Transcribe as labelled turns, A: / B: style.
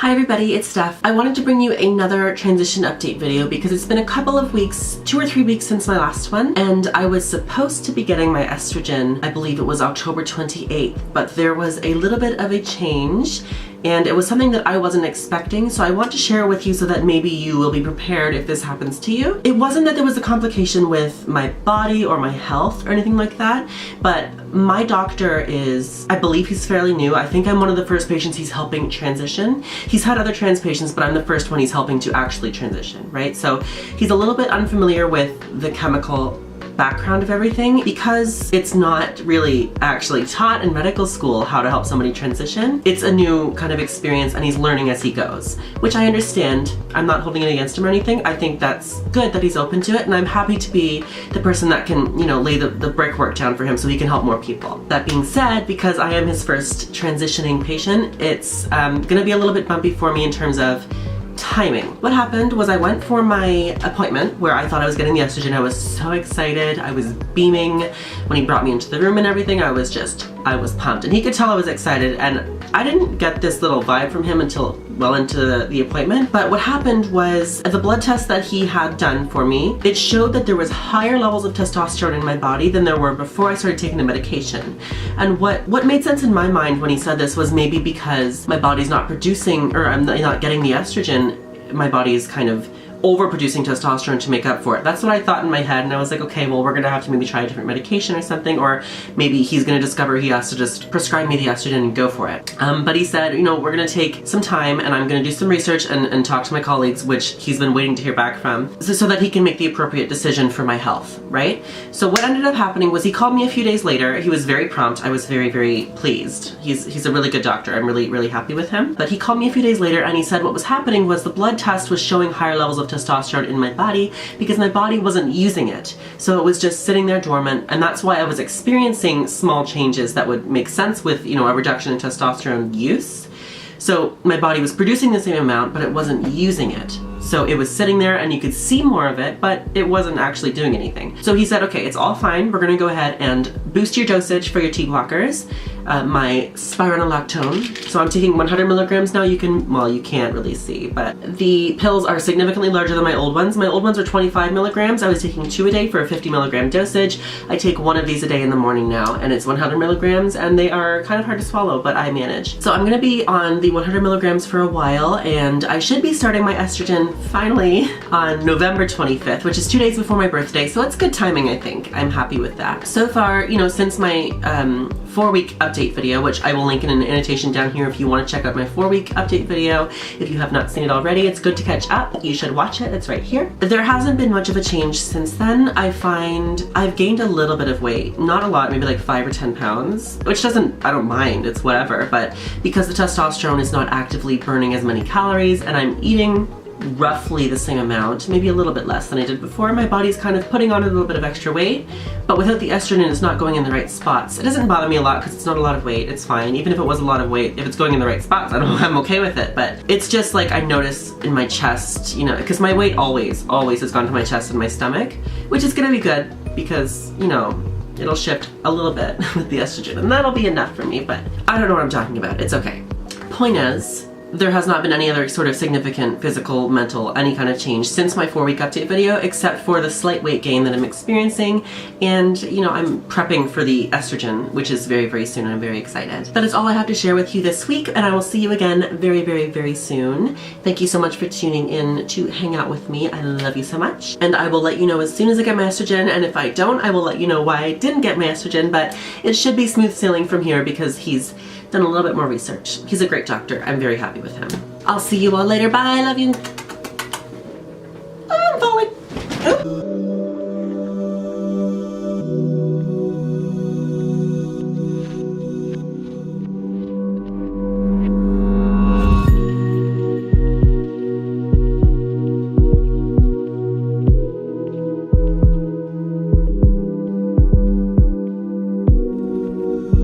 A: Hi everybody, it's Steph. I wanted to bring you another transition update video because it's been a couple of weeks, 2 or 3 weeks since my last one, and I was supposed to be getting my estrogen, I believe it was October 28th, but there was a little bit of a change and it was something that I wasn't expecting, so I want to share it with you so that maybe you will be prepared if this happens to you. It wasn't that there was a complication with my body or my health or anything like that, but my doctor is, I believe he's fairly new. I think I'm one of the first patients he's helping transition. He's had other trans patients, but I'm the first one he's helping to actually transition, right? So he's a little bit unfamiliar with the chemical background of everything because it's not really actually taught in medical school how to help somebody transition. It's a new kind of experience and he's learning as he goes, which I understand. I'm not holding it against him or anything. I think that's good that he's open to it, and I'm happy to be the person that can, you know, lay the brickwork down for him so he can help more people. That being said, because I am his first transitioning patient, it's gonna be a little bit bumpy for me in terms of timing. What happened was I went for my appointment where I thought I was getting the estrogen. I was so excited. I was beaming when he brought me into the room and everything. I was pumped, and he could tell I was excited, and I didn't get this little vibe from him until well into the appointment. But what happened was the blood test that he had done for me, it showed that there was higher levels of testosterone in my body than there were before I started taking the medication. And what made sense in my mind when he said this was maybe because my body's not producing, or I'm not getting the estrogen, my body is kind of overproducing testosterone to make up for it. That's what I thought in my head, and I was like, okay, well, we're gonna have to maybe try a different medication or something, or maybe he's gonna discover he has to just prescribe me the estrogen and go for it. But he said, you know, we're gonna take some time and I'm gonna do some research and talk to my colleagues, which he's been waiting to hear back from, so that he can make the appropriate decision for my health, right? So what ended up happening was he called me a few days later. He was very prompt. I was very, very pleased. He's a really good doctor. I'm really, really happy with him. But he called me a few days later and he said what was happening was the blood test was showing higher levels of testosterone in my body because my body wasn't using it. So it was just sitting there dormant, and that's why I was experiencing small changes that would make sense with, you know, a reduction in testosterone use. So my body was producing the same amount, but it wasn't using it. So it was sitting there and you could see more of it, but it wasn't actually doing anything. So he said, okay, it's all fine. We're gonna go ahead and boost your dosage for your T blockers, my spironolactone. So I'm taking 100 milligrams now. You can, well, you can't really see, but the pills are significantly larger than my old ones. My old ones were 25 milligrams. I was taking 2 a day for a 50 milligram dosage. I take 1 of these a day in the morning now, and it's 100 milligrams, and they are kind of hard to swallow, but I manage. So I'm gonna be on the 100 milligrams for a while, and I should be starting my estrogen finally on November 25th, which is 2 days before my birthday, so it's good timing, I think. I'm happy with that. So far, you know, since my 4-week update video, which I will link in an annotation down here if you want to check out my 4-week update video. If you have not seen it already, it's good to catch up. You should watch it. It's right here. There hasn't been much of a change since then. I find I've gained a little bit of weight. Not a lot, maybe like 5 or 10 pounds, which doesn't, I don't mind, it's whatever, but because the testosterone is not actively burning as many calories and I'm eating roughly the same amount, maybe a little bit less than I did before, my body's kind of putting on a little bit of extra weight, but without the estrogen it's not going in the right spots. It doesn't bother me a lot because it's not a lot of weight, it's fine. Even if it was a lot of weight, if it's going in the right spots, I'm okay with it, but it's just like I notice in my chest, you know, because my weight always has gone to my chest and my stomach, which is gonna be good because, you know, it'll shift a little bit with the estrogen, and that'll be enough for me, but I don't know what I'm talking about. It's okay. Point is, there has not been any other sort of significant physical, mental, any kind of change since my 4-week update video, except for the slight weight gain that I'm experiencing, and, you know, I'm prepping for the estrogen, which is very, very soon, and I'm very excited. That is all I have to share with you this week, and I will see you again very, very, very soon. Thank you so much for tuning in to hang out with me. I love you so much, and I will let you know as soon as I get my estrogen, and if I don't, I will let you know why I didn't get my estrogen, but it should be smooth sailing from here because he's done a little bit more research. He's a great doctor. I'm very happy with him. I'll see you all later. Bye. Love you. Oh, I'm falling. Oh.